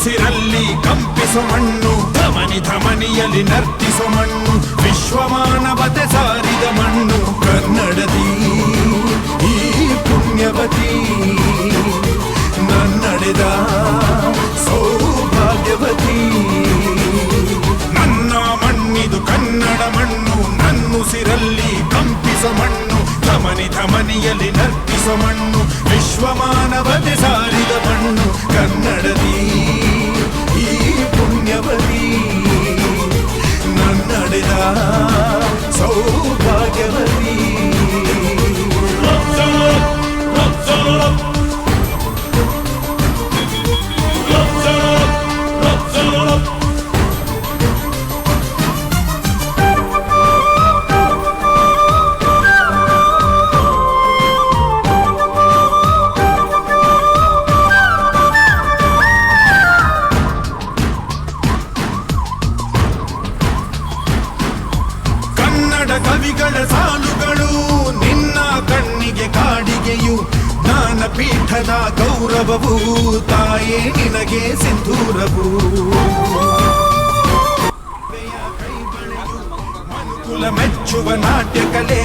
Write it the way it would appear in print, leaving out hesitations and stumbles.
ನನ್ನುಸಿರಲ್ಲಿ ಕಂಪಿಸೋ ಮಣ್ಣು, ಧಮನಿ ಧಮನಿಯಲ್ಲಿ ನರ್ತಿಸೋ ಮಣ್ಣು, ವಿಶ್ವಮಾನವತೆ ಸಾರಿದ ಮಣ್ಣು ಕನ್ನಡದಿ ಈ ಪುಣ್ಯವತಿ, ನನ್ನಡೆದ ಸೌಭಾಗ್ಯವತಿ. ನನ್ನ ಮಣ್ಣಿದು ಕನ್ನಡ ಮಣ್ಣು, ನನ್ನುಸಿರಲ್ಲಿ ಕಂಪಿಸೋ ಮಣ್ಣು, ಧಮನಿ ಧಮನಿಯಲ್ಲಿ ನರ್ತಿಸೋ ಮಣ್ಣು, ವಿಶ್ವಮಾನವತೆ ಸಾರಿದ ಮಣ್ಣು ಕನ್ನಡದಿ ಈ ಪುಣ್ಯವತಿ, ನನ್ನಡೆದ ಸೌಭಾಗ್ಯವತಿ. ಕವಿಗಳ ಸಾಲುಗಳು ನಿನ್ನ ಕಣ್ಣಿಗೆ ಕಾಡಿಗೆಯು, ಜ್ಞಾನಪೀಠದ ಗೌರವವು ತಾಯೇ ನಿನಗೆ ಸಿಂಧೂರವು. ಮನುಕುಲ ಮೆಚ್ಚುವ ನಾಟ್ಯ ಕಲೆ